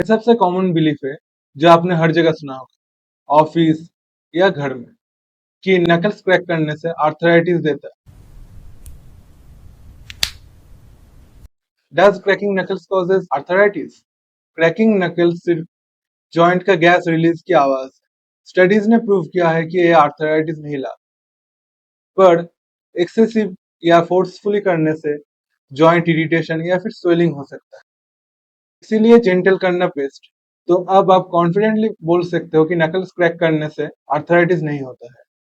सबसे common belief है जो आपने हर जगह सुना होगा, ऑफिस या घर में, कि नकल्स क्रैक करने से आर्थराइटिस देता है। Does cracking knuckles causes arthritis? Cracking knuckles सिर्फ जॉइंट का गैस रिलीज की आवाज है। स्टडीज ने प्रूव किया है कि ये आर्थराइटिस नहीं ला, पर एक्सेसिव या फोर्सफुली करने से जॉइंट इरिटेशन या फिर स्वेलिंग हो सकता है। इसीलिए जेंटल करना बेस्ट। तो अब आप कॉन्फिडेंटली बोल सकते हो कि नकल्स क्रैक करने से आर्थराइटिस नहीं होता है।